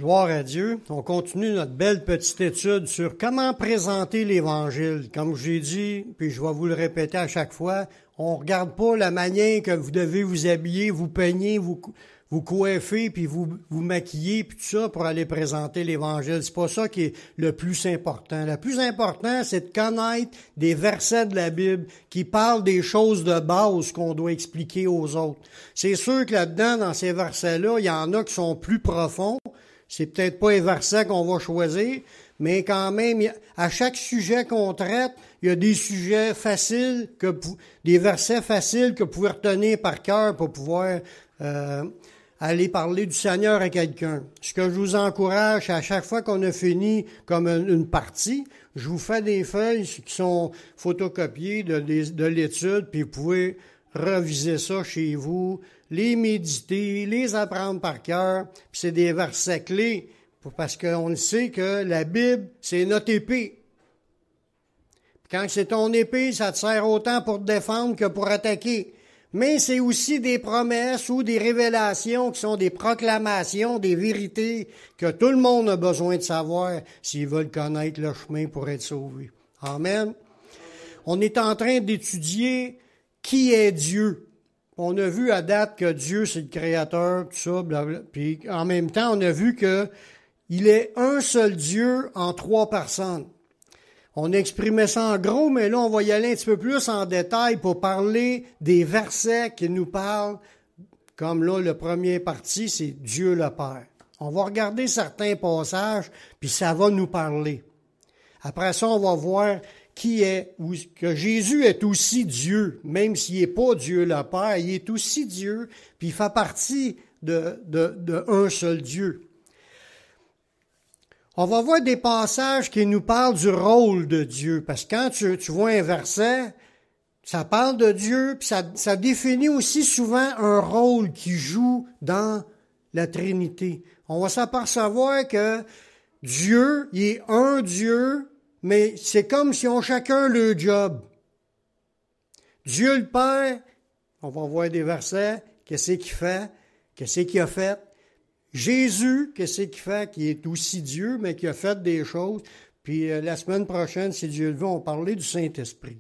Gloire à Dieu. On continue notre belle petite étude sur comment présenter l'Évangile. Comme j'ai dit, puis je vais vous le répéter à chaque fois, on regarde pas la manière que vous devez vous habiller, vous peigner, vous coiffer, puis vous maquiller, puis tout ça pour aller présenter l'Évangile. C'est pas ça qui est le plus important. Le plus important, c'est de connaître des versets de la Bible qui parlent des choses de base qu'on doit expliquer aux autres. C'est sûr que là-dedans, dans ces versets-là, il y en a qui sont plus profonds. C'est peut-être pas les versets qu'on va choisir, mais quand même, à chaque sujet qu'on traite, il y a des sujets faciles, des versets faciles que vous pouvez retenir par cœur pour pouvoir aller parler du Seigneur à quelqu'un. Ce que je vous encourage, à chaque fois qu'on a fini comme une partie, je vous fais des feuilles qui sont photocopiées de l'étude, puis vous pouvez reviser ça chez vous, les méditer, les apprendre par cœur. Puis c'est des versets clés, parce qu'on le sait que la Bible, c'est notre épée. Puis quand c'est ton épée, ça te sert autant pour te défendre que pour attaquer. Mais c'est aussi des promesses ou des révélations qui sont des proclamations, des vérités que tout le monde a besoin de savoir s'ils veulent connaître le chemin pour être sauvés. Amen. On est en train d'étudier qui est Dieu. On a vu à date que Dieu, c'est le Créateur, tout ça, blablabla. Puis en même temps, on a vu que il est un seul Dieu en 3 personnes. On exprimait ça en gros, mais là, on va y aller un petit peu plus en détail pour parler des versets qui nous parlent, comme là, le premier parti, c'est Dieu le Père. On va regarder certains passages, puis ça va nous parler. Après ça, on va voir que Jésus est aussi Dieu, même s'il n'est pas Dieu le Père, il est aussi Dieu, puis il fait partie de un seul Dieu. On va voir des passages qui nous parlent du rôle de Dieu, parce que quand tu vois un verset, ça parle de Dieu, puis ça définit aussi souvent un rôle qu'il joue dans la Trinité. On va s'apercevoir que Dieu, il est un Dieu, mais c'est comme si on chacun le job. Dieu le Père, on va voir des versets, qu'est-ce qu'il fait, qu'est-ce qu'il a fait. Jésus, qu'est-ce qu'il fait, qui est aussi Dieu, mais qui a fait des choses. Puis la semaine prochaine, si Dieu le veut, on va parler du Saint-Esprit.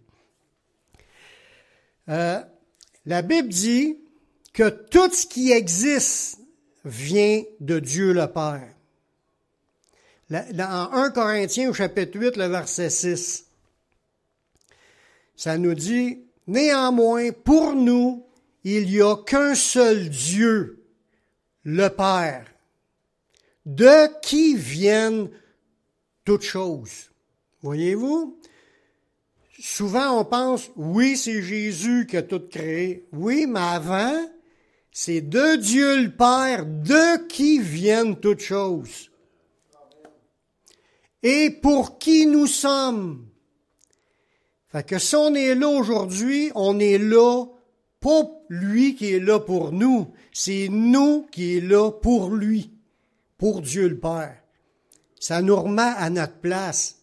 La Bible dit que tout ce qui existe vient de Dieu le Père. Dans 1 Corinthiens au chapitre 8, le verset 6, ça nous dit, « Néanmoins, pour nous, il n'y a qu'un seul Dieu, le Père, de qui viennent toutes choses. » Voyez-vous? Souvent, on pense, oui, c'est Jésus qui a tout créé. Oui, mais avant, c'est de Dieu le Père, de qui viennent toutes choses. Et pour qui nous sommes. Fait que si on est là aujourd'hui, on est là, pas lui qui est là pour nous, c'est nous qui est là pour lui, pour Dieu le Père. Ça nous remet à notre place.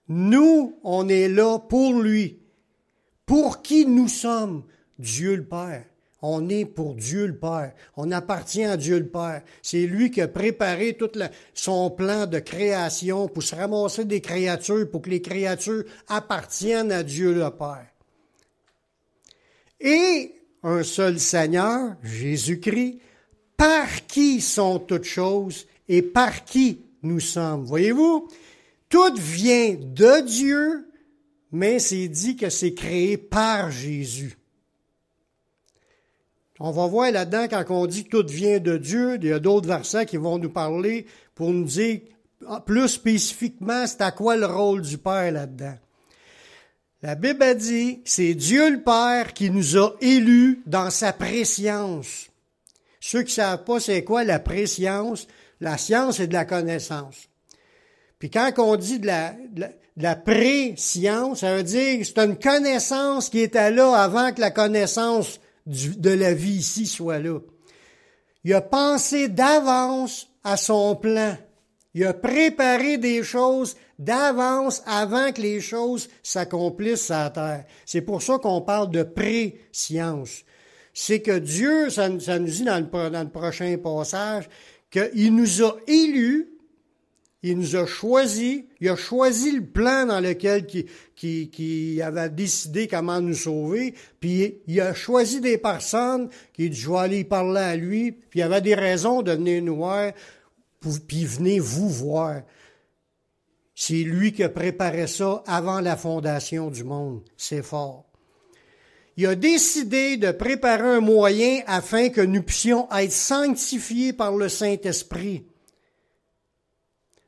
Nous, on est là pour lui. Pour qui nous sommes? Dieu le Père. On est pour Dieu le Père. On appartient à Dieu le Père. C'est lui qui a préparé tout son plan de création pour se ramasser des créatures, pour que les créatures appartiennent à Dieu le Père. Et un seul Seigneur, Jésus-Christ, par qui sont toutes choses et par qui nous sommes. Voyez-vous, tout vient de Dieu, mais c'est dit que c'est créé par Jésus. On va voir là-dedans, quand on dit que tout vient de Dieu, il y a d'autres versets qui vont nous parler pour nous dire plus spécifiquement c'est à quoi le rôle du Père là-dedans. La Bible a dit que c'est Dieu le Père qui nous a élus dans sa préscience. Ceux qui ne savent pas c'est quoi la préscience, la science c'est de la connaissance. Puis quand on dit de la préscience, ça veut dire que c'est une connaissance qui était là avant que la connaissance de la vie ici soit là. Il a pensé d'avance à son plan. Il a préparé des choses d'avance avant que les choses s'accomplissent sur la terre. C'est pour ça qu'on parle de préscience. C'est que Dieu, ça nous dit dans le prochain passage, qu'il nous a élus, il nous a choisis, il a choisi le plan dans lequel qui avait décidé comment nous sauver, puis il a choisi des personnes qui dit, je vais aller parler à lui, puis il avait des raisons de venir nous voir, puis venez vous voir. C'est lui qui a préparé ça avant la fondation du monde. C'est fort. Il a décidé de préparer un moyen afin que nous puissions être sanctifiés par le Saint-Esprit.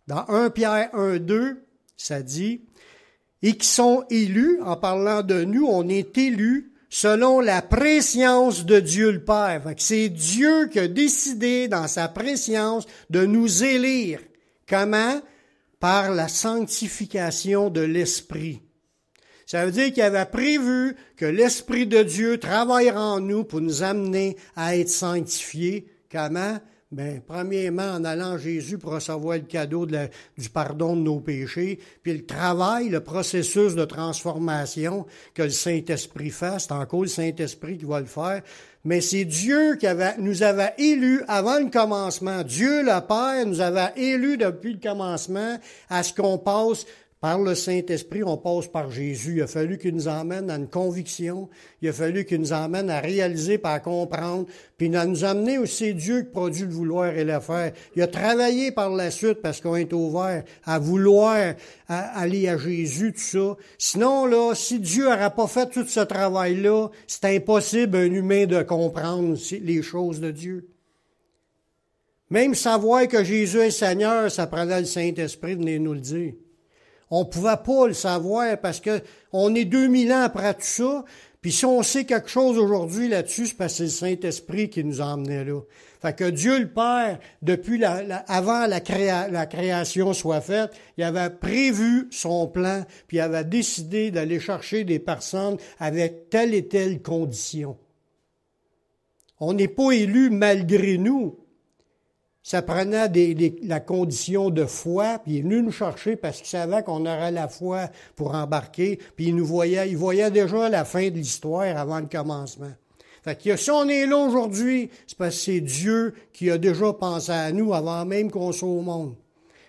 Dans 1 Pierre 1,2, ça dit, « Et qui sont élus, en parlant de nous, on est élus selon la préscience de Dieu le Père. » Fait que c'est Dieu qui a décidé, dans sa préscience, de nous élire. Comment? Par la sanctification de l'Esprit. Ça veut dire qu'il avait prévu que l'Esprit de Dieu travaillera en nous pour nous amener à être sanctifiés. Comment? Bien, premièrement, en allant à Jésus pour recevoir le cadeau du pardon de nos péchés, puis le travail, le processus de transformation que le Saint-Esprit fait, c'est encore le Saint-Esprit qui va le faire, mais c'est Dieu qui nous avait élus avant le commencement. Dieu le Père nous avait élus depuis le commencement à ce qu'on passe par le Saint-Esprit, on passe par Jésus. Il a fallu qu'il nous emmène à une conviction. Il a fallu qu'il nous emmène à réaliser, à comprendre. Puis à nous amener aussi, c'est Dieu qui produit le vouloir et le faire. Il a travaillé par la suite parce qu'on est ouvert à vouloir aller à Jésus, tout ça. Sinon, là, si Dieu n'aurait pas fait tout ce travail-là, c'est impossible un humain de comprendre les choses de Dieu. Même savoir que Jésus est Seigneur, ça prenait le Saint-Esprit de venir nous le dire. On pouvait pas le savoir parce que on est 2000 ans après tout ça. Puis si on sait quelque chose aujourd'hui là-dessus, c'est parce que c'est le Saint-Esprit qui nous a emmenés là. Fait que Dieu le Père, depuis avant la création soit faite, il avait prévu son plan, puis il avait décidé d'aller chercher des personnes avec telle et telle condition. On n'est pas élus malgré nous. Ça prenait la condition de foi, puis il est venu nous chercher parce qu'il savait qu'on aurait la foi pour embarquer, puis il voyait déjà la fin de l'histoire avant le commencement. Fait que si on est là aujourd'hui, c'est parce que c'est Dieu qui a déjà pensé à nous avant même qu'on soit au monde.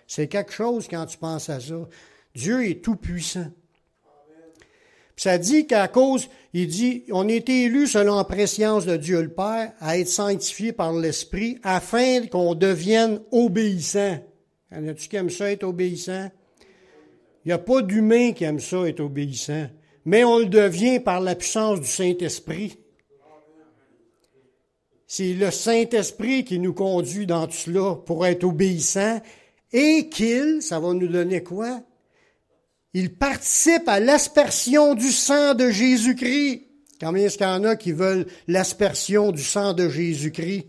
C'est quelque chose quand tu penses à ça. Dieu est tout puissant. Puis ça dit qu'à cause, il dit, on a été élus selon la préscience de Dieu le Père, à être sanctifiés par l'Esprit, afin qu'on devienne obéissants. Y en a-tu qui aiment ça, être obéissant? Il n'y a pas d'humain qui aime ça, être obéissant. Mais on le devient par la puissance du Saint-Esprit. C'est le Saint-Esprit qui nous conduit dans tout cela pour être obéissants et ça va nous donner quoi? Il participe à l'aspersion du sang de Jésus-Christ. Combien est-ce qu'il y en a qui veulent l'aspersion du sang de Jésus-Christ?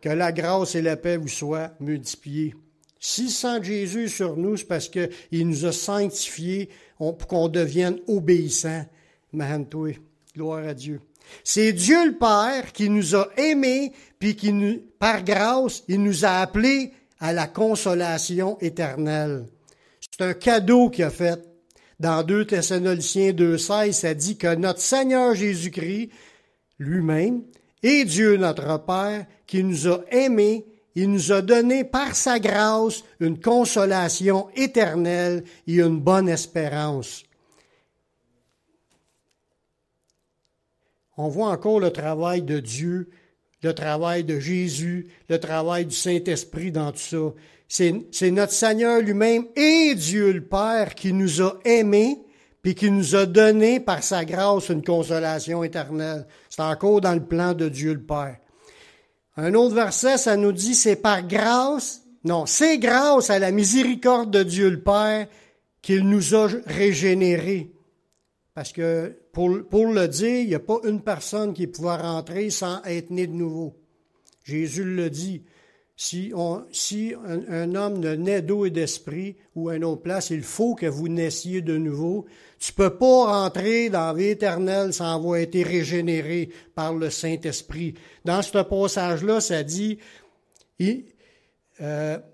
Que la grâce et la paix vous soient multipliées. Si le sang de Jésus est sur nous, c'est parce qu'il nous a sanctifiés pour qu'on devienne obéissants. Mahantoué, gloire à Dieu. C'est Dieu le Père qui nous a aimés, puis par grâce, il nous a appelés à la consolation éternelle. C'est un cadeau qu'il a fait. Dans 2 Thessaloniciens 2,16, ça dit que notre Seigneur Jésus-Christ, lui-même, est Dieu notre Père, qui nous a aimés, il nous a donné par sa grâce une consolation éternelle et une bonne espérance. On voit encore le travail de Dieu, le travail de Jésus, le travail du Saint-Esprit dans tout ça. C'est notre Seigneur lui-même et Dieu le Père qui nous a aimés puis qui nous a donné par sa grâce une consolation éternelle. C'est encore dans le plan de Dieu le Père. Un autre verset, ça nous dit, c'est grâce à la miséricorde de Dieu le Père qu'il nous a régénérés. Parce que, pour le dire, il n'y a pas une personne qui pouvait rentrer sans être né de nouveau. Jésus le dit. Si un homme ne naît d'eau et d'esprit ou à une autre place, il faut que vous naissiez de nouveau. Tu peux pas rentrer dans la vie éternelle sans avoir été régénéré par le Saint-Esprit. Dans ce passage-là, ça dit,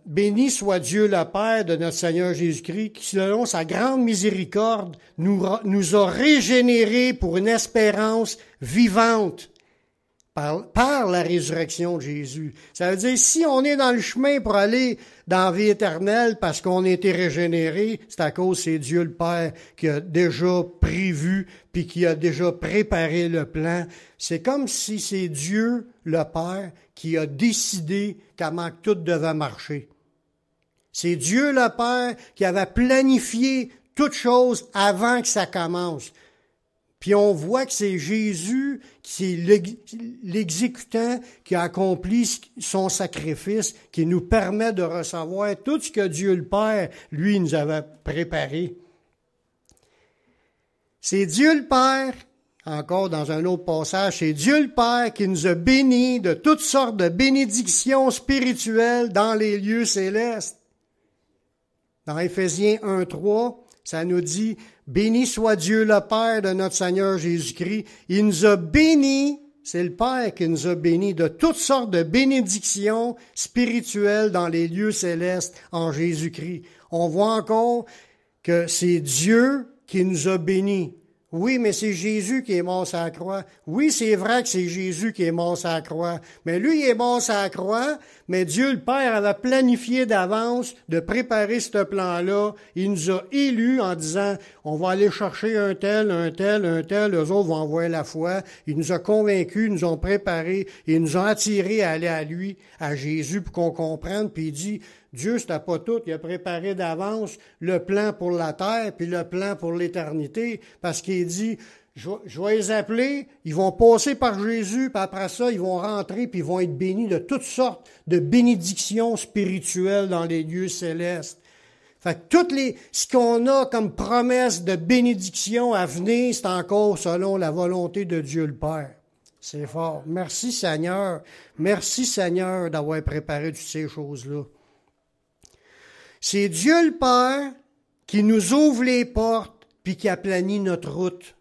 béni soit Dieu le Père de notre Seigneur Jésus-Christ, qui selon sa grande miséricorde nous a régénérés pour une espérance vivante par la résurrection de Jésus. Ça veut dire, si on est dans le chemin pour aller dans la vie éternelle parce qu'on a été régénéré, c'est à cause c'est Dieu le Père qui a déjà prévu puis qui a déjà préparé le plan. C'est comme si c'est Dieu le Père qui a décidé comment tout devait marcher. C'est Dieu le Père qui avait planifié toute chose avant que ça commence. Puis on voit que c'est Jésus, qui est l'exécutant qui a accompli son sacrifice, qui nous permet de recevoir tout ce que Dieu le Père, lui, nous avait préparé. C'est Dieu le Père, encore dans un autre passage, c'est Dieu le Père qui nous a bénis de toutes sortes de bénédictions spirituelles dans les lieux célestes. Dans Éphésiens 1:3, ça nous dit « Béni soit Dieu le Père de notre Seigneur Jésus-Christ. Il nous a bénis, c'est le Père qui nous a bénis de toutes sortes de bénédictions spirituelles dans les lieux célestes en Jésus-Christ. » On voit encore que c'est Dieu qui nous a bénis. Oui, mais c'est Jésus qui est mort sur la croix. Oui, c'est vrai que c'est Jésus qui est mort sur la croix. Mais lui, il est mort sur la croix, mais Dieu le Père avait planifié d'avance de préparer ce plan-là. Il nous a élus en disant, on va aller chercher un tel, eux autres vont envoyer la foi. Il nous a convaincus, ils nous ont préparés, ils nous ont attirés à aller à lui, à Jésus, pour qu'on comprenne. Puis il dit, Dieu, c'était pas tout. Il a préparé d'avance le plan pour la terre puis le plan pour l'éternité parce qu'il dit, je vais les appeler, ils vont passer par Jésus, puis après ça, ils vont rentrer puis ils vont être bénis de toutes sortes de bénédictions spirituelles dans les lieux célestes. Fait que ce qu'on a comme promesse de bénédiction à venir, c'est encore selon la volonté de Dieu le Père. C'est fort. Merci Seigneur. Merci Seigneur d'avoir préparé toutes ces choses-là. C'est Dieu le Père qui nous ouvre les portes puis qui aplanit notre route.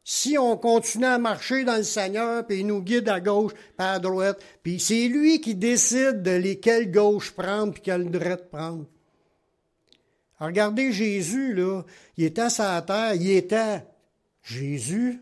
Si on continue à marcher dans le Seigneur puis il nous guide à gauche puis à droite, puis c'est lui qui décide de quelle gauche prendre puis quelle droite prendre. Alors regardez Jésus, là, il était sur la terre, il était Jésus,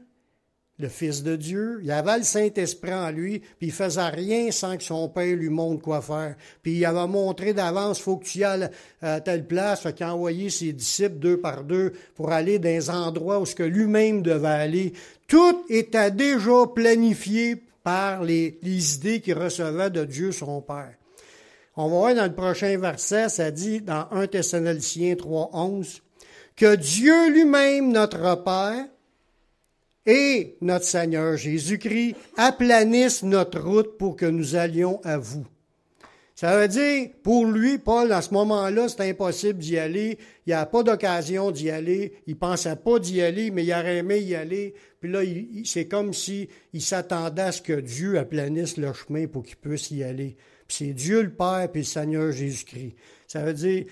le Fils de Dieu, il avait le Saint-Esprit en lui, puis il faisait rien sans que son Père lui montre quoi faire. Puis il avait montré d'avance, faut que tu y ailles à telle place, fait qu'il a envoyé ses disciples 2 par 2 pour aller dans les endroits où ce que lui-même devait aller. Tout était déjà planifié par les idées qu'il recevait de Dieu son Père. On va voir dans le prochain verset, ça dit dans 1 Thessaloniciens 3:11, que Dieu lui-même, notre Père, et notre Seigneur Jésus-Christ aplanissent notre route pour que nous allions à vous. Ça veut dire, pour lui, Paul, à ce moment-là, c'était impossible d'y aller. Il n'y a pas d'occasion d'y aller. Il pensait pas d'y aller, mais il aurait aimé y aller. Puis là, c'est comme si il s'attendait à ce que Dieu aplanisse le chemin pour qu'il puisse y aller. Puis c'est Dieu le Père puis le Seigneur Jésus-Christ. Ça veut dire,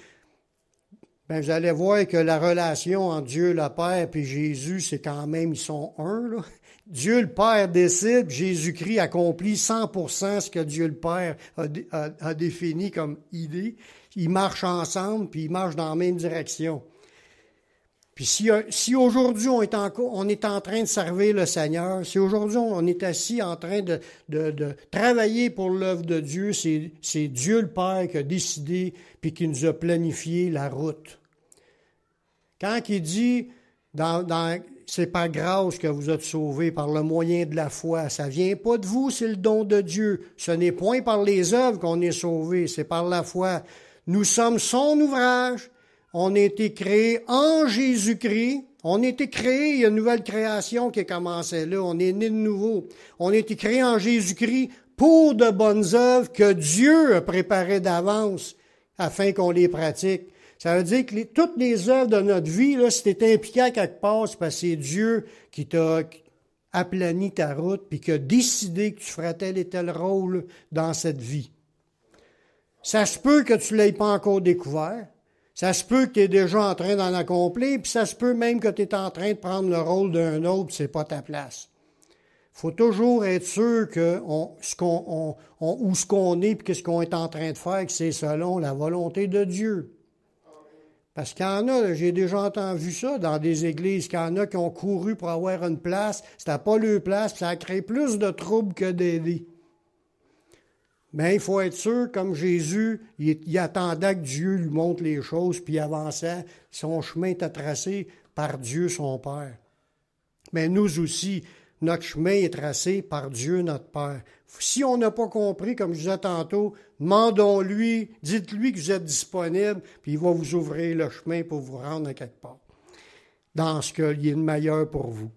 vous allez voir que la relation entre Dieu le Père et Jésus, c'est quand même, ils sont un, là. Dieu le Père décide, Jésus-Christ accomplit 100% ce que Dieu le Père a défini comme idée. Ils marchent ensemble, puis ils marchent dans la même direction. Puis si aujourd'hui on est en train de servir le Seigneur, si aujourd'hui on est assis en train de travailler pour l'œuvre de Dieu, c'est Dieu le Père qui a décidé puis qui nous a planifié la route. Quand il dit c'est par grâce que vous êtes sauvés par le moyen de la foi, ça vient pas de vous, c'est le don de Dieu. Ce n'est point par les œuvres qu'on est sauvés, c'est par la foi. Nous sommes son ouvrage. On a été créés en Jésus-Christ. On a été créés, il y a une nouvelle création qui a commencé là. On est né de nouveau. On a été créés en Jésus-Christ pour de bonnes œuvres que Dieu a préparées d'avance afin qu'on les pratique. Ça veut dire que toutes les œuvres de notre vie, là, si tu es impliqué à quelque part, c'est parce que c'est Dieu qui t'a aplani ta route puis qui a décidé que tu ferais tel et tel rôle dans cette vie. Ça se peut que tu ne l'aies pas encore découvert. Ça se peut que tu es déjà en train d'en accomplir, puis ça se peut même que tu es en train de prendre le rôle d'un autre, puis c'est pas ta place. Il faut toujours être sûr que où ce qu'on est, puis ce qu'on est en train de faire, que c'est selon la volonté de Dieu. Parce qu'il y en a, j'ai déjà entendu ça dans des églises, qu'il y en a qui ont couru pour avoir une place, c'était pas leur place, puis ça a créé plus de troubles que d'aider. Mais il faut être sûr, comme Jésus, il attendait que Dieu lui montre les choses, puis il avançait, son chemin était tracé par Dieu son Père. Mais nous aussi, notre chemin est tracé par Dieu notre Père. Si on n'a pas compris, comme je disais tantôt, demandons-lui, dites-lui que vous êtes disponible, puis il va vous ouvrir le chemin pour vous rendre à quelque part, dans ce qu'il y a de meilleur pour vous.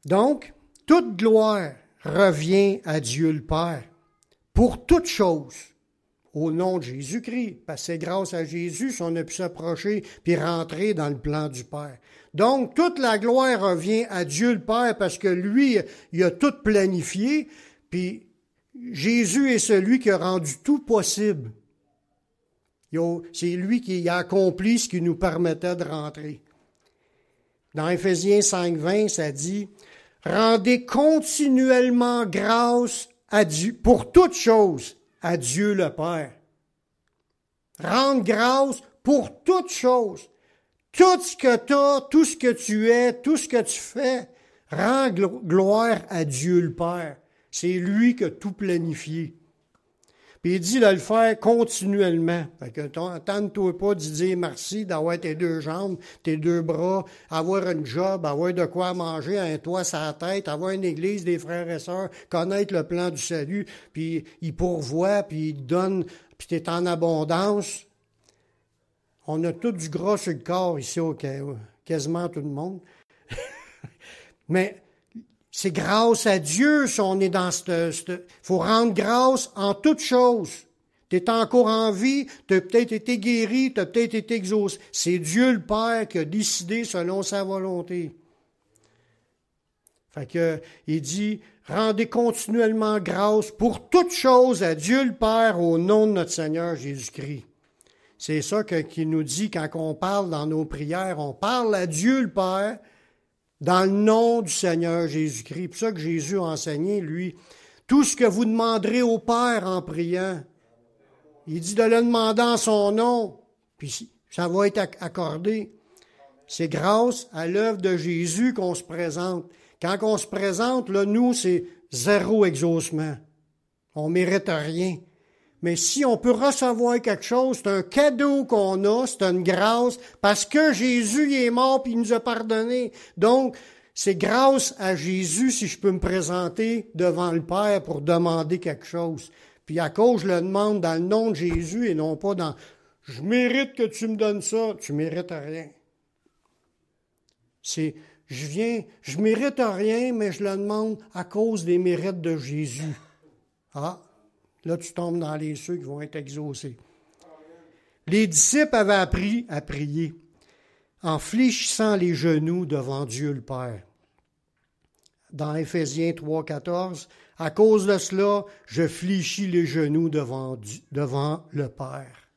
Donc, toute gloire revient à Dieu le Père, pour toutes choses, au nom de Jésus-Christ, parce que c'est grâce à Jésus qu'on a pu s'approcher puis rentrer dans le plan du Père. Donc, toute la gloire revient à Dieu le Père parce que lui, il a tout planifié, puis Jésus est celui qui a rendu tout possible. C'est lui qui a accompli ce qui nous permettait de rentrer. Dans Éphésiens 5:20, ça dit « Rendez continuellement grâce à Dieu, pour toutes choses, à Dieu le Père. » Rendre grâce pour toutes choses. Tout ce que tu as, tout ce que tu es, tout ce que tu fais, rends gloire à Dieu le Père. C'est lui qui a tout planifié. Puis il dit de le faire continuellement. Fait que attends-toi pas de dire merci, d'avoir tes deux jambes, tes deux bras, avoir un job, avoir de quoi manger, un toit sur la tête, avoir une église, des frères et sœurs, connaître le plan du salut, puis il pourvoit, puis il donne, puis tu es en abondance. On a tout du gras sur le corps ici, quasiment tout le monde. Mais c'est grâce à Dieu si on est dans il faut rendre grâce en toutes choses. Tu es encore en vie, tu as peut-être été guéri, tu as peut-être été exaucé. C'est Dieu le Père qui a décidé selon sa volonté. Fait que, il dit, rendez continuellement grâce pour toutes choses à Dieu le Père au nom de notre Seigneur Jésus-Christ. C'est ça qu'il nous dit quand on parle dans nos prières. On parle à Dieu le Père dans le nom du Seigneur Jésus-Christ. C'est pour ça que Jésus a enseigné, lui, tout ce que vous demanderez au Père en priant. Il dit de le demander en son nom, puis ça va être accordé. C'est grâce à l'œuvre de Jésus qu'on se présente. Quand on se présente, là, nous, c'est zéro exaucement. On ne mérite rien. Mais si on peut recevoir quelque chose, c'est un cadeau qu'on a, c'est une grâce, parce que Jésus il est mort puis il nous a pardonné. Donc, c'est grâce à Jésus si je peux me présenter devant le Père pour demander quelque chose. Puis à cause, je le demande dans le nom de Jésus et non pas dans « je mérite que tu me donnes ça », tu mérites rien. C'est « je mérite rien, mais je le demande à cause des mérites de Jésus ». Ah! Là, tu tombes dans les ceux qui vont être exaucés. Les disciples avaient appris à prier en fléchissant les genoux devant Dieu le Père. Dans Éphésiens 3:14, à cause de cela, je fléchis les genoux devant le Père.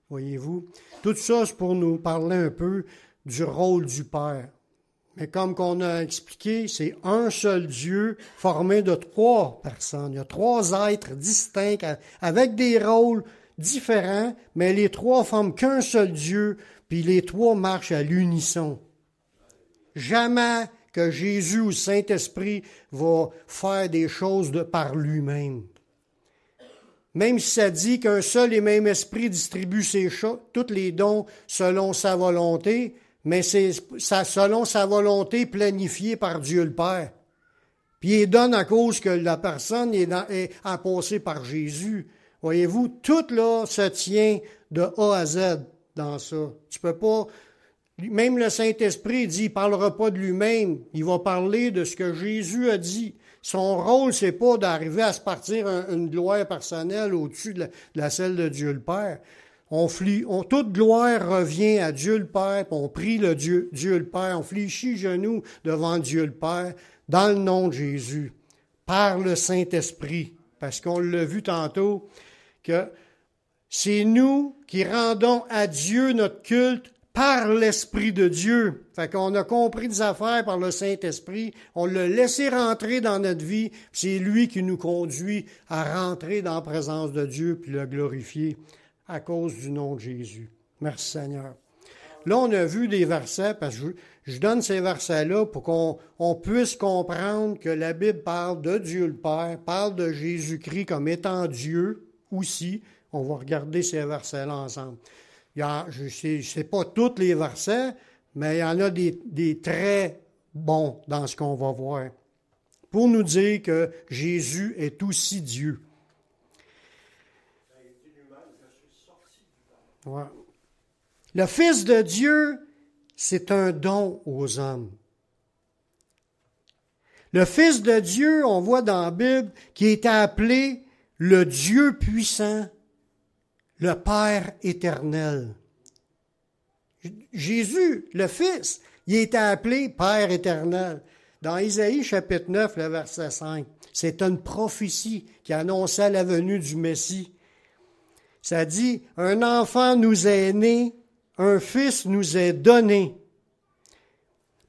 Voyez-vous? Tout ça, c'est pour nous parler un peu du rôle du Père. Mais comme qu'on a expliqué, c'est un seul Dieu formé de trois personnes. Il y a trois êtres distincts avec des rôles différents, mais les trois forment qu'un seul Dieu, puis les trois marchent à l'unisson. Jamais que Jésus ou le Saint-Esprit va faire des choses par lui-même. Même si ça dit qu'un seul et même esprit distribue tous les dons selon sa volonté, mais c'est selon sa volonté planifiée par Dieu le Père. Puis il donne à cause que la personne est à passer par Jésus. Voyez-vous, tout là se tient de A à Z dans ça. Tu peux pas... Même le Saint-Esprit dit, il ne parlera pas de lui-même. Il va parler de ce que Jésus a dit. Son rôle, c'est pas d'arriver à se partir une gloire personnelle au-dessus de la celle de Dieu le Père. Toute gloire revient à Dieu le Père, puis on prie Dieu le Père, on fléchit genoux devant Dieu le Père, dans le nom de Jésus, par le Saint-Esprit. Parce qu'on l'a vu tantôt, que c'est nous qui rendons à Dieu notre culte par l'Esprit de Dieu. Fait qu'on a compris des affaires par le Saint-Esprit, on l'a laissé rentrer dans notre vie, puis c'est lui qui nous conduit à rentrer dans la présence de Dieu, puis le glorifier à cause du nom de Jésus. Merci Seigneur. Là, on a vu des versets, parce que je donne ces versets-là pour qu'on puisse comprendre que la Bible parle de Dieu le Père, parle de Jésus-Christ comme étant Dieu aussi. On va regarder ces versets-là ensemble. Je ne sais pas tous les versets, mais il y en a des très bons dans ce qu'on va voir, pour nous dire que Jésus est aussi Dieu. Ouais. Le Fils de Dieu, c'est un don aux hommes. Le Fils de Dieu, on voit dans la Bible, qui est appelé le Dieu puissant, le Père éternel. Jésus, le Fils, il est appelé Père éternel. Dans Isaïe chapitre 9, le verset 5, c'est une prophétie qui annonçait la venue du Messie. Ça dit, un enfant nous est né, un fils nous est donné.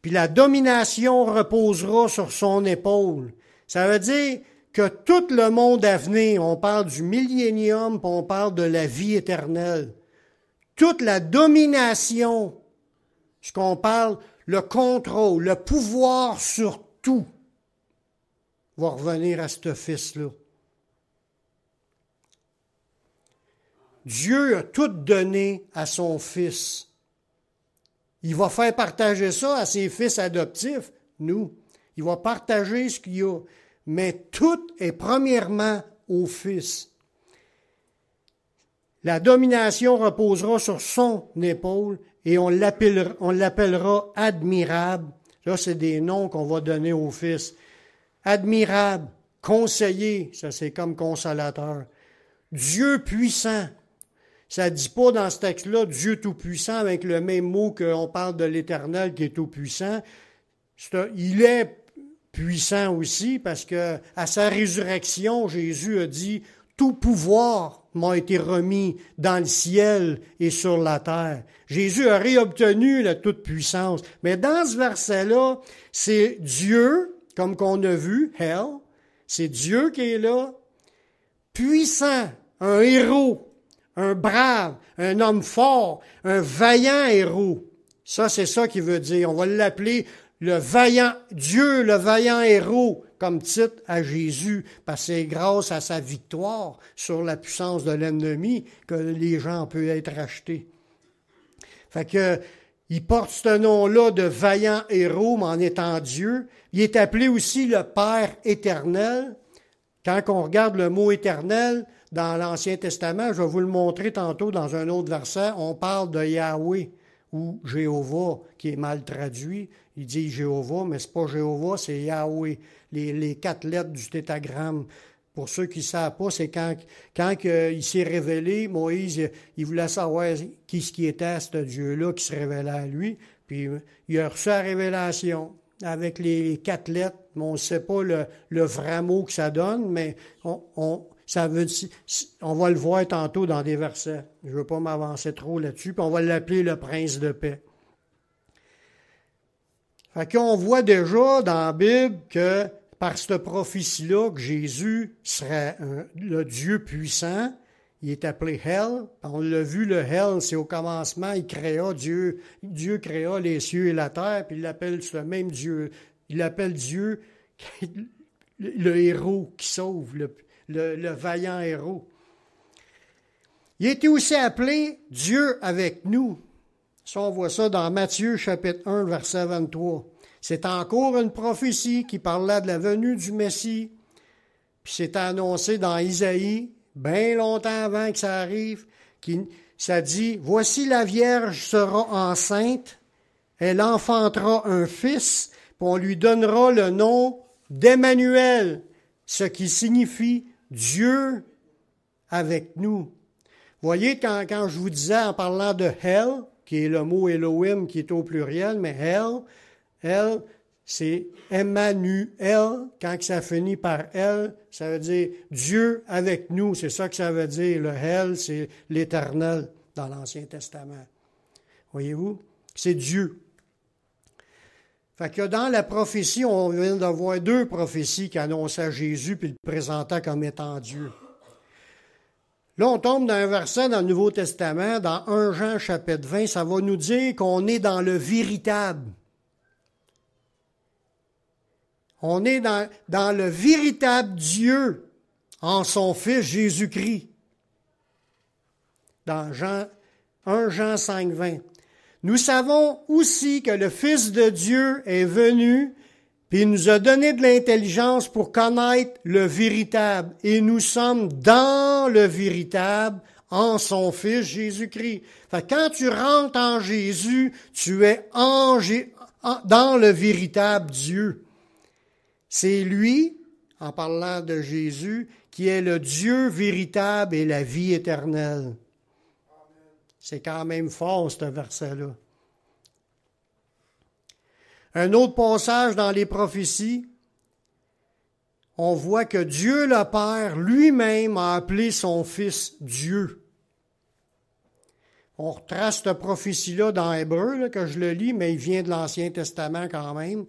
Puis la domination reposera sur son épaule. Ça veut dire que tout le monde à venir, on parle du millénium, puis on parle de la vie éternelle. Toute la domination, ce qu'on parle, le contrôle, le pouvoir sur tout, va revenir à ce fils-là. Dieu a tout donné à son Fils. Il va faire partager ça à ses fils adoptifs, nous. Il va partager ce qu'il y a. Mais tout est premièrement au Fils. La domination reposera sur son épaule et on l'appellera admirable. Là, c'est des noms qu'on va donner au Fils. Admirable, conseiller, ça c'est comme consolateur. Dieu puissant. Ça ne dit pas dans ce texte-là Dieu tout-puissant avec le même mot qu'on parle de l'Éternel qui est tout-puissant. Il est puissant aussi parce que à sa résurrection, Jésus a dit « Tout pouvoir m'a été remis dans le ciel et sur la terre. » Jésus a réobtenu la toute-puissance. Mais dans ce verset-là, c'est Dieu, comme qu'on a vu, Hell, c'est Dieu qui est là, puissant, un héros. Un brave, un homme fort, un vaillant héros. Ça, c'est ça qu'il veut dire. On va l'appeler le vaillant Dieu, le vaillant héros, comme titre à Jésus, parce que c'est grâce à sa victoire sur la puissance de l'ennemi que les gens peuvent être rachetés. Fait que, il porte ce nom-là de vaillant héros, mais en étant Dieu. Il est appelé aussi le Père éternel. Quand on regarde le mot éternel, dans l'Ancien Testament, je vais vous le montrer tantôt dans un autre verset, on parle de Yahweh ou Jéhovah, qui est mal traduit. Il dit Jéhovah, mais c'est pas Jéhovah, c'est Yahweh. Les 4 lettres du tétragramme. Pour ceux qui ne savent pas, c'est quand il s'est révélé, Moïse, il voulait savoir qui était ce Dieu-là qui se révélait à lui. Puis il a reçu la révélation avec les 4 lettres, mais on ne sait pas le vrai mot que ça donne, mais on va le voir tantôt dans des versets. Je ne veux pas m'avancer trop là-dessus, puis on va l'appeler le prince de paix. Fait qu'on voit déjà dans la Bible que par cette prophétie-là, que Jésus serait le Dieu puissant. Il est appelé Hell. On l'a vu, le Hell, c'est au commencement, Dieu créa les cieux et la terre, puis il l'appelle ce même Dieu. Il l'appelle Dieu, le héros qui sauve, le vaillant héros. Il était aussi appelé Dieu avec nous. Ça, on voit ça dans Matthieu, chapitre 1, verset 23. C'est encore une prophétie qui parlait de la venue du Messie. Puis c'est annoncé dans Isaïe, bien longtemps avant que ça arrive, ça dit « Voici la Vierge sera enceinte, elle enfantera un fils, puis on lui donnera le nom d'Emmanuel, ce qui signifie Dieu avec nous. » Voyez, quand je vous disais en parlant de Hell, qui est le mot Elohim qui est au pluriel, mais Hell, c'est Emmanuel. Quand ça finit par L, ça veut dire Dieu avec nous. C'est ça que ça veut dire. Le Hell, c'est l'Éternel dans l'Ancien Testament. Voyez-vous? C'est Dieu. Fait que dans la prophétie, on vient de voir 2 prophéties qui annonçaient Jésus puis le présentaient comme étant Dieu. Là, on tombe dans un verset dans le Nouveau Testament, dans 1 Jean chapitre 20, ça va nous dire qu'on est dans le véritable. On est dans le véritable Dieu en son Fils Jésus-Christ. Dans 1 Jean 5, 20. Nous savons aussi que le Fils de Dieu est venu, puis il nous a donné de l'intelligence pour connaître le véritable. Et nous sommes dans le véritable en son Fils Jésus-Christ. Fait que quand tu rentres en Jésus, tu es dans le véritable Dieu. C'est lui, en parlant de Jésus, qui est le Dieu véritable et la vie éternelle. C'est quand même fort, ce verset-là. Un autre passage dans les prophéties, on voit que Dieu le Père lui-même a appelé son Fils Dieu. On retrace cette prophétie-là dans Hébreu, là, que je le lis, mais il vient de l'Ancien Testament quand même.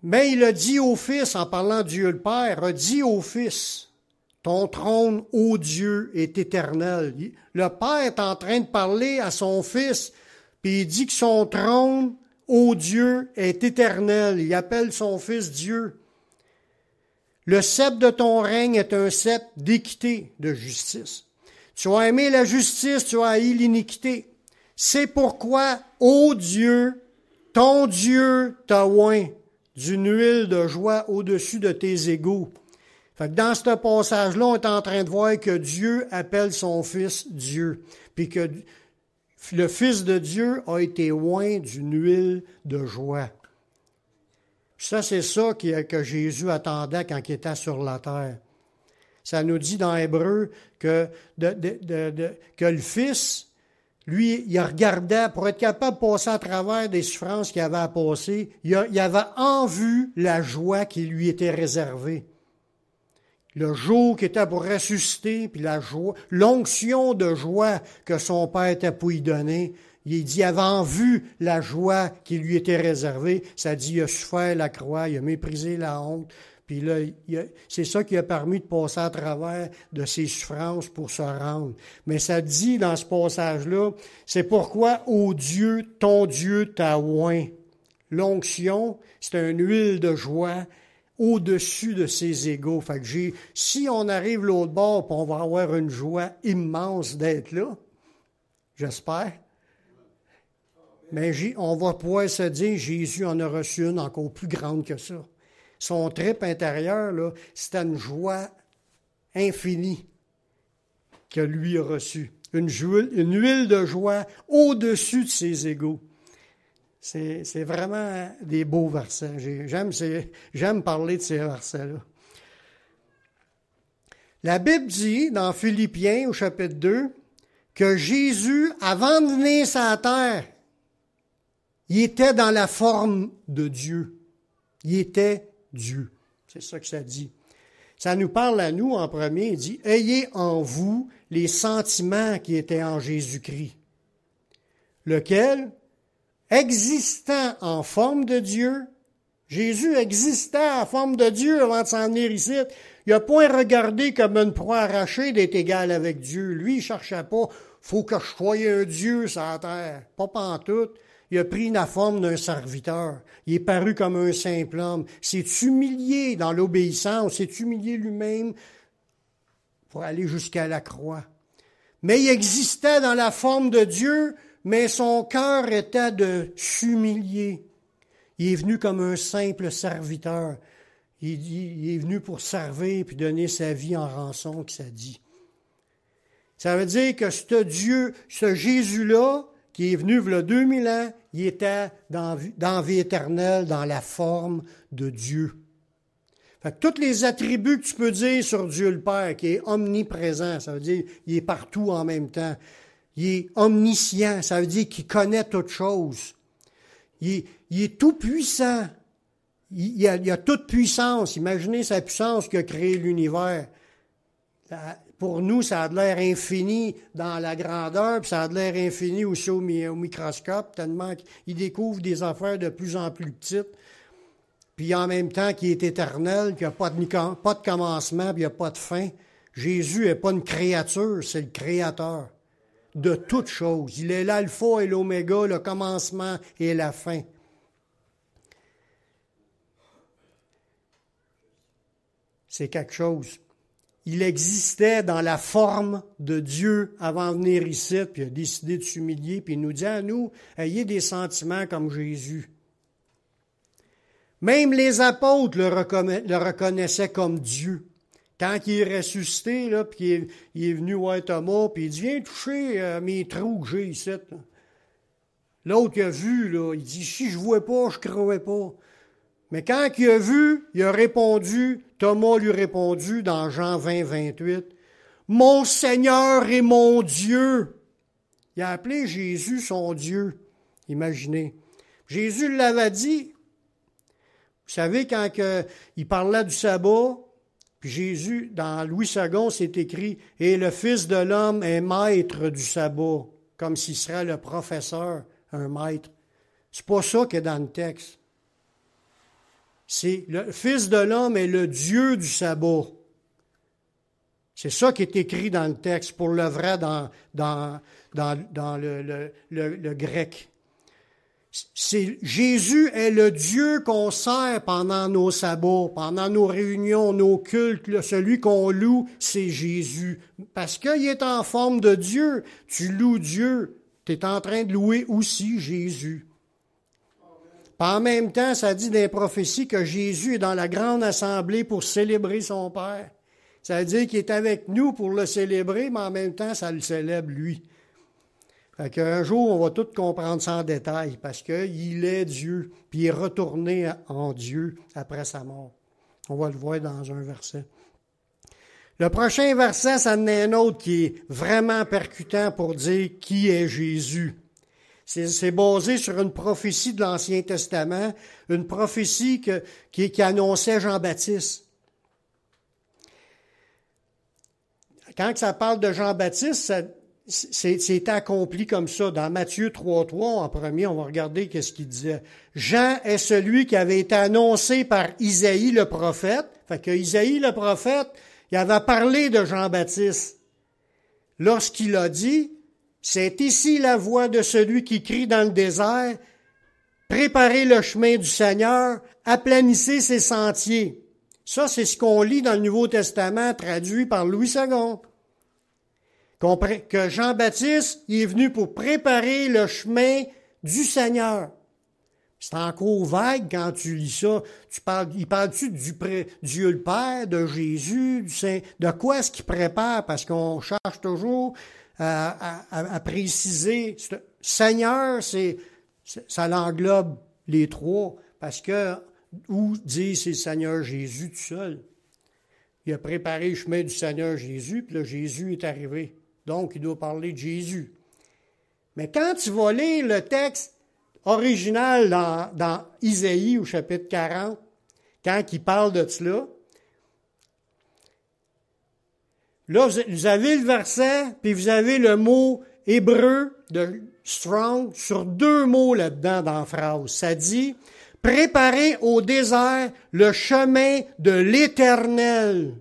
Mais il a dit au Fils, en parlant de Dieu le Père, a dit au Fils, ton trône, ô Dieu, est éternel. Le Père est en train de parler à son Fils, puis il dit que son trône, ô Dieu, est éternel. Il appelle son Fils Dieu. Le sceptre de ton règne est un sceptre d'équité, de justice. Tu as aimé la justice, tu as haï l'iniquité. C'est pourquoi, ô Dieu, ton Dieu t'a oint d'une huile de joie au-dessus de tes égaux. Fait que dans ce passage-là, on est en train de voir que Dieu appelle son Fils Dieu, puis que le Fils de Dieu a été oint d'une huile de joie. Ça, c'est ça que Jésus attendait quand il était sur la terre. Ça nous dit dans Hébreu que le Fils, lui, il regardait, pour être capable de passer à travers des souffrances qu'il avait à passer, il avait en vue la joie qui lui était réservée. Le jour qui était pour ressusciter, puis la joie, l'onction de joie que son Père était pour y donner, il dit, il avait en vue la joie qui lui était réservée. Ça dit, il a souffert la croix, il a méprisé la honte. Puis là, c'est ça qui a permis de passer à travers de ses souffrances pour se rendre. Mais ça dit dans ce passage-là, c'est pourquoi, ô Dieu, ton Dieu t'a oint. L'onction, c'est une huile de joie au-dessus de ses égaux. Fait que si on arrive l'autre bord, on va avoir une joie immense d'être là, j'espère. Mais on va pouvoir se dire, Jésus en a reçu une encore plus grande que ça. Son trip intérieur, là, c'était une joie infinie que lui a reçue. Une huile de joie au-dessus de ses égaux. C'est vraiment des beaux versets. J'aime parler de ces versets-là. La Bible dit, dans Philippiens, au chapitre 2, que Jésus, avant de venir sur la terre, il était dans la forme de Dieu. Il était Dieu. C'est ça que ça dit. Ça nous parle à nous en premier. Il dit, ayez en vous les sentiments qui étaient en Jésus-Christ, lequel, existant en forme de Dieu, Jésus existait en forme de Dieu avant de s'en venir ici. Il n'a point regardé comme une proie arrachée d'être égal avec Dieu. Lui, il ne cherchait pas, faut que je sois un Dieu sur la terre. Pas pantoute. Il a pris la forme d'un serviteur. Il est paru comme un simple homme. S'est humilié dans l'obéissance, s'est humilié lui-même pour aller jusqu'à la croix. Mais il existait dans la forme de Dieu, mais son cœur était de s'humilier. Il est venu comme un simple serviteur. Il est venu pour servir puis donner sa vie en rançon, que ça dit. Ça veut dire que ce Jésus-là, qui est venu il y a 2000 ans, il était dans la vie éternelle, dans la forme de Dieu. Fait que tous les attributs que tu peux dire sur Dieu le Père, qui est omniprésent, ça veut dire qu'il est partout en même temps. Il est omniscient, ça veut dire qu'il connaît toutes choses. Il est tout puissant. Il a toute puissance. Imaginez sa puissance qui a créé l'univers. Pour nous, ça a de l'air infini dans la grandeur, puis ça a de l'air infini aussi au microscope, tellement qu'il découvre des affaires de plus en plus petites. Puis en même temps, qu'il est éternel, qu'il n'y a pas de commencement, puis il n'y a pas de fin. Jésus n'est pas une créature, c'est le Créateur de toutes choses. Il est l'alpha et l'oméga, le commencement et la fin. C'est quelque chose. Il existait dans la forme de Dieu avant de venir ici, puis il a décidé de s'humilier, puis il nous dit à nous, ayez des sentiments comme Jésus. Même les apôtres le reconnaissaient comme Dieu. Quand il est ressuscité, là, puis il est venu voir Thomas, puis il dit, viens toucher mes trous que j'ai ici. L'autre il a vu, là, il dit, si je ne vois pas, je ne crois pas. Mais quand il a vu, il a répondu, Thomas lui a répondu dans Jean 20, 28, « Mon Seigneur et mon Dieu ». Il a appelé Jésus son Dieu. Imaginez. Jésus l'avait dit. Vous savez, quand il parlait du sabbat, puis Jésus, dans Louis II, c'est écrit « Et le Fils de l'homme est maître du sabbat », comme s'il serait le professeur, un maître. C'est pas ça qui est dans le texte. C'est le Fils de l'homme est le Dieu du sabbat. C'est ça qui est écrit dans le texte, pour le vrai dans le grec. Jésus est le Dieu qu'on sert pendant nos sabbats, pendant nos réunions, nos cultes. Là, celui qu'on loue, c'est Jésus. Parce qu'il est en forme de Dieu. Tu loues Dieu. Tu es en train de louer aussi Jésus. En même temps, ça dit dans les prophéties que Jésus est dans la grande assemblée pour célébrer son Père. Ça veut dire qu'il est avec nous pour le célébrer, mais en même temps, ça le célèbre lui. Fait qu'un jour, on va tout comprendre ça en détail, parce qu'il est Dieu, puis il est retourné en Dieu après sa mort. On va le voir dans un verset. Le prochain verset, ça en est un autre qui est vraiment percutant pour dire qui est Jésus. C'est basé sur une prophétie de l'Ancien Testament, une prophétie qui annonçait Jean-Baptiste. Quand ça parle de Jean-Baptiste, c'est accompli comme ça. Dans Matthieu 3.3, en premier, on va regarder qu'est-ce qu'il disait. Jean est celui qui avait été annoncé par Isaïe le prophète. Fait que Isaïe le prophète, il avait parlé de Jean-Baptiste. Lorsqu'il a dit, c'est ici la voix de celui qui crie dans le désert, préparez le chemin du Seigneur, aplanissez ses sentiers. Ça, c'est ce qu'on lit dans le Nouveau Testament, traduit par Louis II. Que Jean-Baptiste il est venu pour préparer le chemin du Seigneur. C'est encore vague quand tu lis ça. Il parle-tu du Dieu le Père, de Jésus, du Saint? De quoi est-ce qu'il prépare? Parce qu'on cherche toujours à préciser. Seigneur, ça l'englobe les trois. Parce que, où dit c'est le Seigneur Jésus tout seul? Il a préparé le chemin du Seigneur Jésus, puis là, Jésus est arrivé. Donc, il doit parler de Jésus. Mais quand tu vas lire le texte original dans Isaïe au chapitre 40, quand il parle de cela, là, vous avez le verset, puis vous avez le mot hébreu de strong sur deux mots là-dedans dans la phrase. Ça dit « Préparez au désert le chemin de l'Éternel ».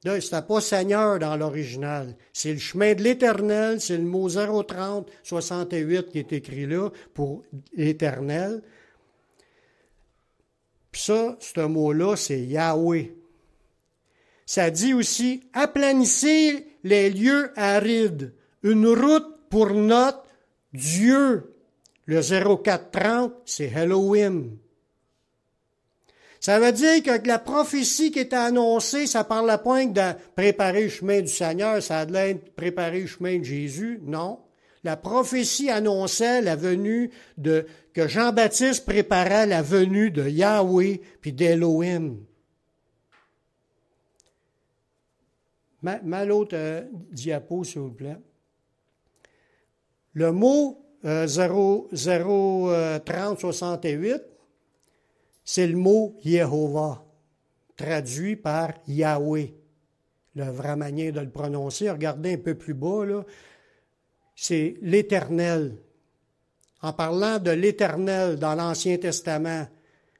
Là, c'était pas Seigneur dans l'original. C'est le chemin de l'Éternel, c'est le mot 030 68 qui est écrit là pour l'Éternel. Puis ça, ce mot-là, c'est Yahweh. Ça dit aussi, aplanissez les lieux arides, une route pour notre Dieu. Le 0430, c'est Elohim. Ça veut dire que la prophétie qui était annoncée, ça parlait pas de préparer le chemin du Seigneur, ça allait être préparer le chemin de Jésus. Non. La prophétie annonçait la venue que Jean-Baptiste préparait la venue de Yahweh puis d'Elohim. Ma l'autre diapo, s'il vous plaît. Le mot 03068, c'est le mot Yehovah, traduit par Yahweh. La vraie manière de le prononcer, regardez un peu plus bas, là, c'est l'Éternel. En parlant de l'Éternel dans l'Ancien Testament,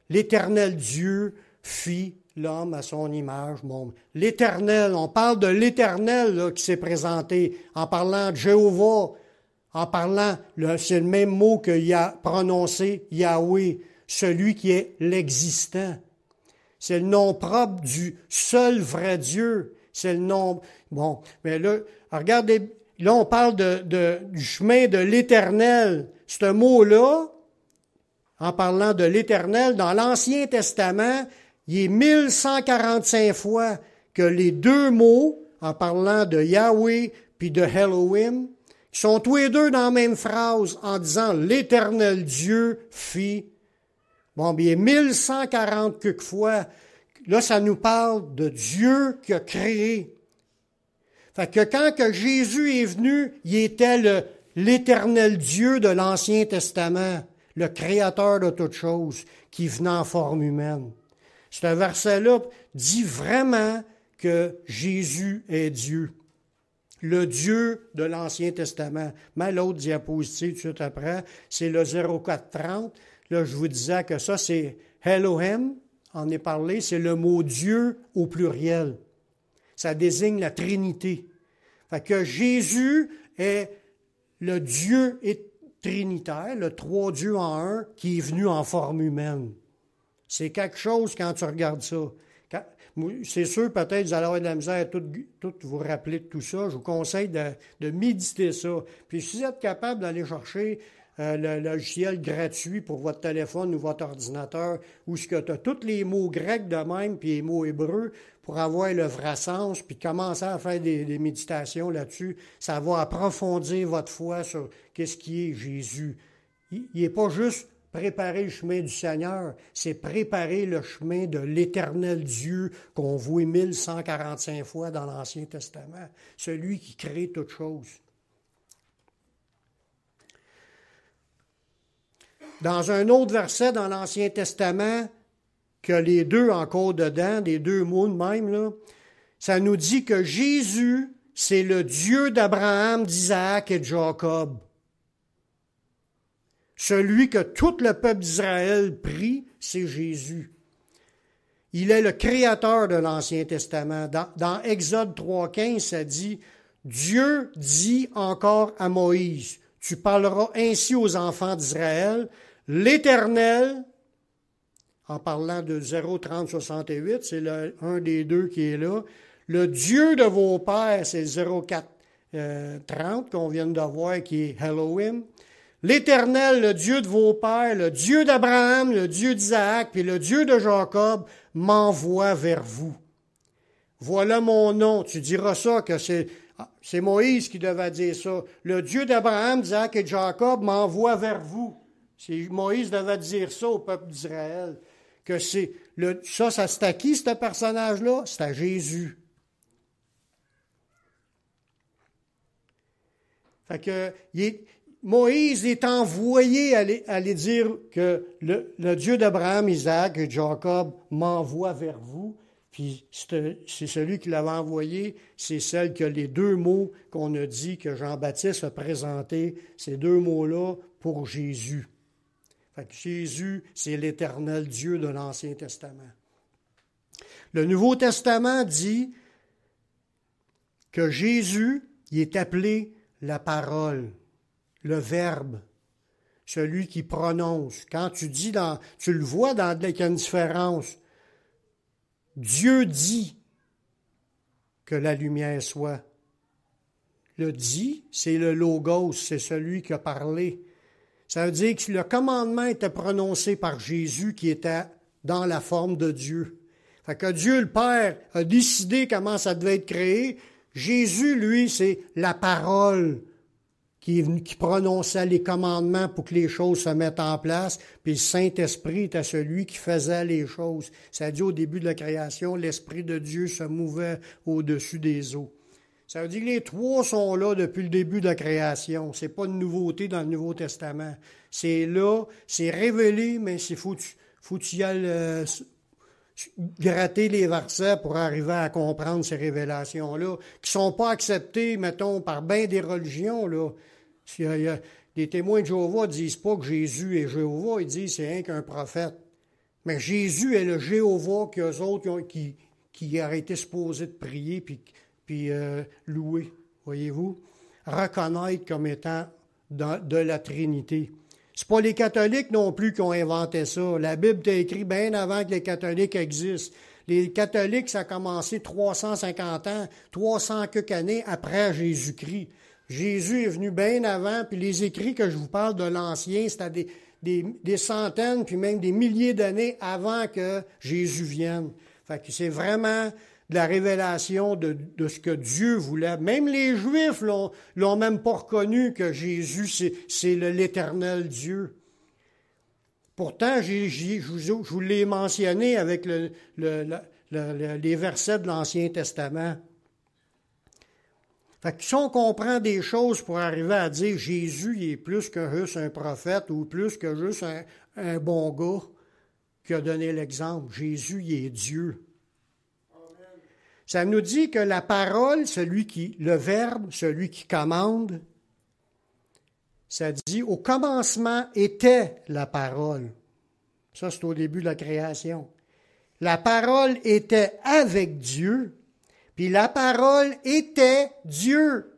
l'Éternel Dieu fit l'homme à son image. Bon, l'Éternel, on parle de l'Éternel là, qui s'est présenté en parlant de Jéhovah, en parlant, c'est le même mot qu'il a prononcé, Yahweh, celui qui est l'existant. C'est le nom propre du seul vrai Dieu. C'est le nom... Bon, mais là, regardez, là on parle du chemin de l'Éternel. Ce mot-là, en parlant de l'Éternel, dans l'Ancien Testament, il est 1145 fois que les deux mots, en parlant de Yahweh puis de Elohim, qui sont tous les deux dans la même phrase en disant « l'Éternel Dieu fit ». Bon, bien, 1140 quelques fois, là, ça nous parle de Dieu qui a créé. Fait que quand que Jésus est venu, il était l'Éternel Dieu de l'Ancien Testament, le Créateur de toutes choses, qui venait en forme humaine. Ce verset-là dit vraiment que Jésus est Dieu. Le Dieu de l'Ancien Testament. Mais l'autre diapositive tout de suite après, c'est le 0430. Là, je vous disais que ça, c'est Elohim, en est parlé, c'est le mot Dieu au pluriel. Ça désigne la Trinité. Fait que Jésus est le Dieu trinitaire, le trois dieux en un, qui est venu en forme humaine. C'est quelque chose quand tu regardes ça. C'est sûr, peut-être, vous allez avoir de la misère à tout vous rappeler de tout ça. Je vous conseille de méditer ça. Puis si vous êtes capable d'aller chercher le logiciel gratuit pour votre téléphone ou votre ordinateur, où ce que tu as tous les mots grecs de même, puis les mots hébreux, pour avoir le vrai sens, puis commencer à faire des méditations là-dessus, ça va approfondir votre foi sur qu'est-ce qui est Jésus. Il n'est pas juste préparer le chemin du Seigneur, c'est préparer le chemin de l'Éternel Dieu qu'on voit 1145 fois dans l'Ancien Testament, celui qui crée toutes choses. Dans un autre verset dans l'Ancien Testament, que les deux encore dedans, des deux mots de même, là, ça nous dit que Jésus, c'est le Dieu d'Abraham, d'Isaac et de Jacob. Celui que tout le peuple d'Israël prie, c'est Jésus. Il est le créateur de l'Ancien Testament. Dans Exode 3,15, ça dit « Dieu dit encore à Moïse, tu parleras ainsi aux enfants d'Israël, l'Éternel, en parlant de 0,3068, c'est un des deux qui est là, le Dieu de vos pères, c'est 0,430 qu'on vient de voir, qui est Elohim, l'Éternel, le Dieu de vos pères, le Dieu d'Abraham, le Dieu d'Isaac, puis le Dieu de Jacob, m'envoie vers vous. Voilà mon nom. Tu diras ça, que c'est Moïse qui devait dire ça. Le Dieu d'Abraham, d'Isaac et de Jacob m'envoie vers vous. Moïse devait dire ça au peuple d'Israël. Que c'est ça c'est à qui, ce personnage-là? C'est à Jésus. Fait que Moïse est envoyé aller dire que le Dieu d'Abraham, Isaac et Jacob m'envoie vers vous. Puis c'est celui qui l'avait envoyé, c'est celle qui a les deux mots qu'on a dit que Jean-Baptiste a présenté, ces deux mots-là pour Jésus. Fait que Jésus, c'est l'Éternel Dieu de l'Ancien Testament. Le Nouveau Testament dit que Jésus, il est appelé la parole, le Verbe, celui qui prononce. Quand tu dis, tu le vois qu'il y a une différence. Dieu dit que la lumière soit. Le dit, c'est le logos, c'est celui qui a parlé. Ça veut dire que le commandement était prononcé par Jésus qui était dans la forme de Dieu. Fait que Dieu le Père a décidé comment ça devait être créé. Jésus, lui, c'est la parole qui prononçait les commandements pour que les choses se mettent en place, puis le Saint-Esprit était celui qui faisait les choses. Ça dit au début de la création, l'Esprit de Dieu se mouvait au-dessus des eaux. Ça veut dire que les trois sont là depuis le début de la création. C'est pas une nouveauté dans le Nouveau Testament. C'est là, c'est révélé, mais il faut que tu y ailles gratter les versets pour arriver à comprendre ces révélations-là, qui sont pas acceptées, mettons, par bien des religions, là. Les témoins de Jéhovah ne disent pas que Jésus est Jéhovah, ils disent que c'est rien qu'un prophète. Mais Jésus est le Jéhovah qu'eux autres qui auraient été supposés de prier puis louer, voyez-vous, reconnaître comme étant de la Trinité. C'est pas les catholiques non plus qui ont inventé ça. La Bible est écrite bien avant que les catholiques existent. Les catholiques, ça a commencé 350 ans, 300 quelques années après Jésus-Christ. Jésus est venu bien avant, puis les écrits que je vous parle de l'Ancien, c'était des centaines, puis même des milliers d'années avant que Jésus vienne. Fait que c'est vraiment de la révélation de ce que Dieu voulait. Même les Juifs l'ont même pas reconnu que Jésus, c'est l'Éternel Dieu. Pourtant, je vous l'ai mentionné avec les versets de l'Ancien Testament. Fait que si on comprend des choses pour arriver à dire Jésus il est plus que juste un prophète ou plus que juste un bon gars qui a donné l'exemple, Jésus il est Dieu. Amen. Ça nous dit que la parole, le Verbe, celui qui commande, ça dit au commencement était la parole. Ça, c'est au début de la création. La parole était avec Dieu. Puis la parole était Dieu.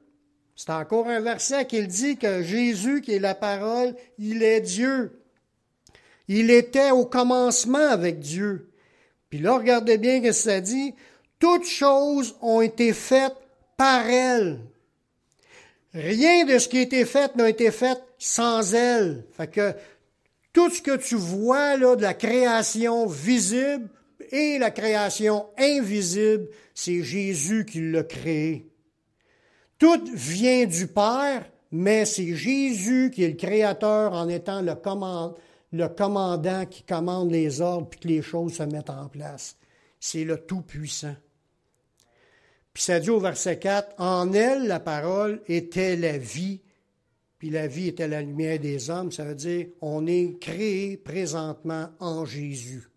C'est encore un verset qui dit que Jésus, qui est la parole, il est Dieu. Il était au commencement avec Dieu. Puis là, regardez bien ce que ça dit. Toutes choses ont été faites par elle. Rien de ce qui a été fait n'a été fait sans elle. Fait que tout ce que tu vois là de la création visible et la création invisible, c'est Jésus qui l'a créé. Tout vient du Père, mais c'est Jésus qui est le créateur en étant le commandant qui commande les ordres puis que les choses se mettent en place. C'est le Tout-Puissant. Puis ça dit au verset 4, « En elle, la parole, était la vie, puis la vie était la lumière des hommes. » Ça veut dire, on est créé présentement en Jésus.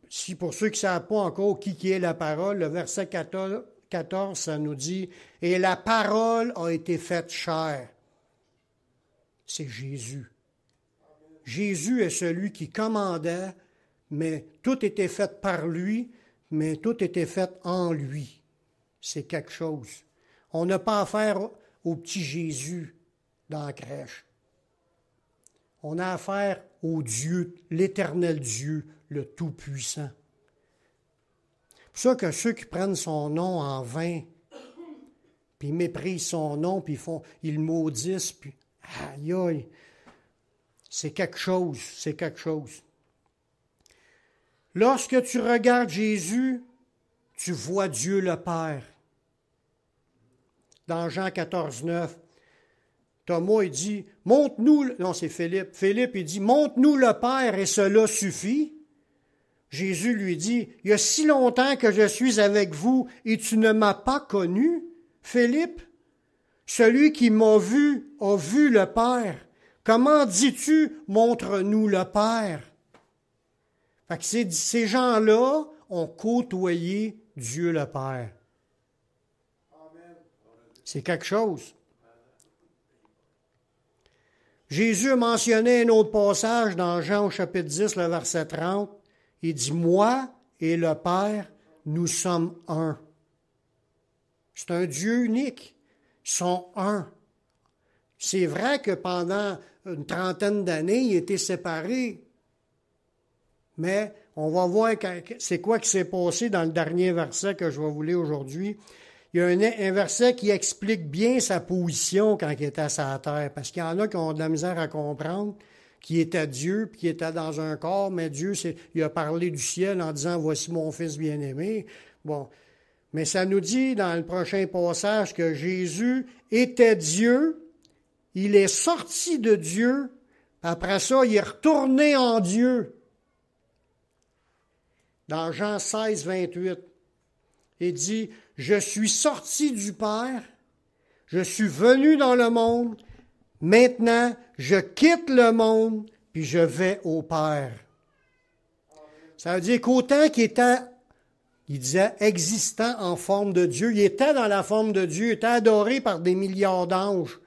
Si pour ceux qui ne savent pas encore qui est la parole, le verset 14, ça nous dit « Et la parole a été faite chair. » C'est Jésus. Jésus est celui qui commandait, mais tout était fait par lui, mais tout était fait en lui. C'est quelque chose. On n'a pas affaire au petit Jésus dans la crèche. On a affaire au Dieu, l'Éternel Dieu, le Tout-Puissant. C'est pour ça que ceux qui prennent son nom en vain, puis méprisent son nom, puis ils le maudissent, puis aïe aïe, c'est quelque chose, c'est quelque chose. Lorsque tu regardes Jésus, tu vois Dieu le Père. Dans Jean 14, 9, Thomas, il dit, montre-nous, non, c'est Philippe. Philippe, il dit, montre-nous le Père et cela suffit. Jésus lui dit, il y a si longtemps que je suis avec vous et tu ne m'as pas connu, Philippe. Celui qui m'a vu a vu le Père. Comment dis-tu, montre-nous le Père? Fait que ces gens-là ont côtoyé Dieu le Père. Amen. C'est quelque chose. Jésus a mentionné un autre passage dans Jean au chapitre 10, le verset 30. Il dit, « Moi et le Père, nous sommes un. » C'est un Dieu unique. Ils sont un. C'est vrai que pendant une trentaine d'années, ils étaient séparés. Mais on va voir c'est quoi qui s'est passé dans le dernier verset que je vais vous lire aujourd'hui. Il y a un verset qui explique bien sa position quand il était à sa terre, parce qu'il y en a qui ont de la misère à comprendre qu'il était Dieu, puis qu'il était dans un corps, mais Dieu, il a parlé du ciel en disant « Voici mon Fils bien-aimé ». Bon, mais ça nous dit dans le prochain passage que Jésus était Dieu, il est sorti de Dieu, après ça, il est retourné en Dieu. Dans Jean 16, 28, il dit, « Je suis sorti du Père, je suis venu dans le monde, maintenant je quitte le monde, puis je vais au Père. » Ça veut dire qu'autant qu'il était, il disait, existant en forme de Dieu, il était dans la forme de Dieu, il était adoré par des milliards d'anges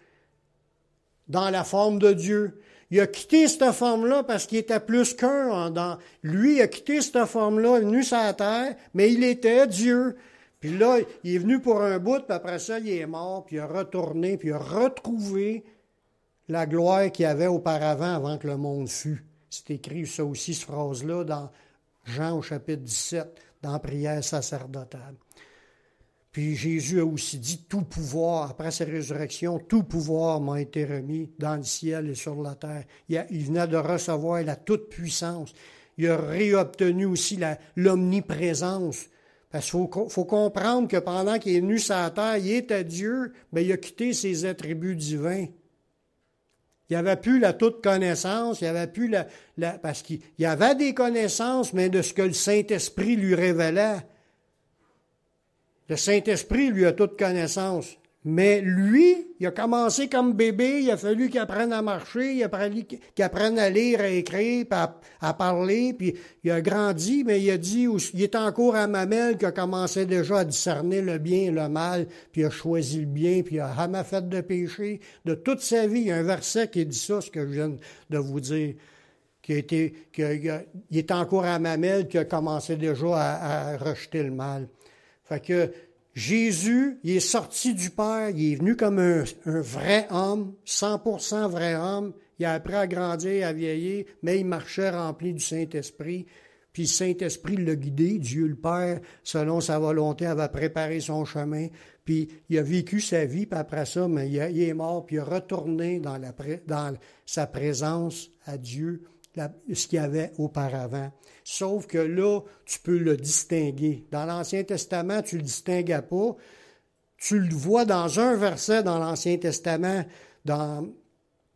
dans la forme de Dieu. Il a quitté cette forme-là parce qu'il était plus qu'un. Lui, il a quitté cette forme-là, il est venu sur la terre, mais il était Dieu. Puis là, il est venu pour un bout, puis après ça, il est mort, puis il est retourné, puis il a retrouvé la gloire qu'il y avait auparavant avant que le monde fût. C'est écrit ça aussi, cette phrase-là, dans Jean au chapitre 17, dans la prière sacerdotale. Puis Jésus a aussi dit, tout pouvoir, après sa résurrection, tout pouvoir m'a été remis dans le ciel et sur la terre. Il venait de recevoir la toute-puissance. Il a réobtenu aussi l'omniprésence. Parce qu'il faut comprendre que pendant qu'il est venu sur la terre, il était Dieu, mais il a quitté ses attributs divins. Il n'y avait plus la toute connaissance, il n'y avait plus parce qu'il y avait des connaissances, mais de ce que le Saint-Esprit lui révélait. Le Saint-Esprit lui a toute connaissance. Mais lui, il a commencé comme bébé, il a fallu qu'il apprenne à marcher, il a fallu qu'il apprenne à lire, à écrire, puis à parler, puis il a grandi, mais il a dit, il est encore à mamelle, qu'il a commencé déjà à discerner le bien et le mal, puis il a choisi le bien, puis il a jamais fait de péché. De toute sa vie, il y a un verset qui dit ça, ce que je viens de vous dire, il est encore à mamelle, qu'il a commencé déjà à rejeter le mal. Fait que Jésus, il est sorti du Père, il est venu comme un vrai homme, 100% vrai homme. Il a appris à grandir, à vieillir, mais il marchait rempli du Saint-Esprit. Puis le Saint-Esprit l'a guidé, Dieu le Père, selon sa volonté, avait préparé son chemin. Puis il a vécu sa vie, puis après ça, mais il est mort, puis il est retourné dans sa présence à Dieu, ce qu'il y avait auparavant. Sauf que là, tu peux le distinguer. Dans l'Ancien Testament, tu ne le distinguais pas. Tu le vois dans un verset dans l'Ancien Testament, dans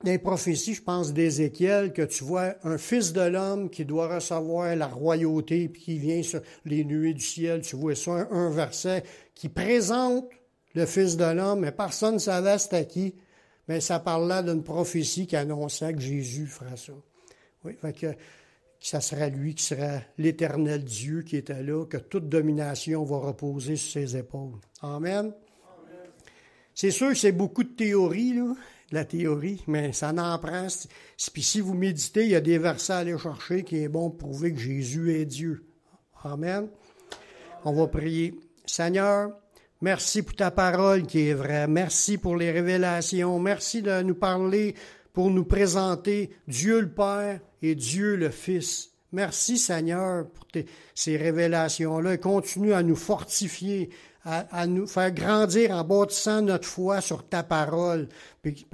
les prophéties, je pense, d'Ézéchiel, que tu vois un fils de l'homme qui doit recevoir la royauté, puis qui vient sur les nuées du ciel. Tu vois ça, un verset qui présente le fils de l'homme, mais personne ne savait c'était qui. Mais ça parlait d'une prophétie qui annonçait que Jésus ferait ça. Oui, fait que ça sera lui qui sera l'éternel Dieu qui était là, que toute domination va reposer sur ses épaules. Amen. Amen. C'est sûr que c'est beaucoup de théorie, là, de la théorie, mais ça n'en prend. Puis si vous méditez, il y a des versets à aller chercher qui est bon pour prouver que Jésus est Dieu. Amen. On va prier. Seigneur, merci pour ta parole qui est vraie. Merci pour les révélations. Merci de nous parler pour nous présenter Dieu le Père et Dieu le Fils. Merci Seigneur pour ces révélations-là. Continue à nous fortifier, à nous faire grandir en bâtissant notre foi sur ta parole. Puis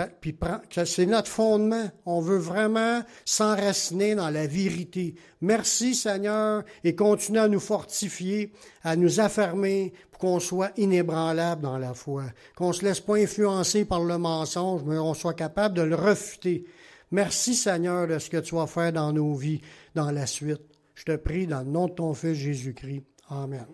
c'est notre fondement. On veut vraiment s'enraciner dans la vérité. Merci Seigneur et continue à nous fortifier, à nous affermer pour qu'on soit inébranlable dans la foi. Qu'on ne se laisse pas influencer par le mensonge, mais on soit capable de le refuter. Merci Seigneur de ce que tu vas faire dans nos vies dans la suite. Je te prie dans le nom de ton Fils Jésus-Christ. Amen.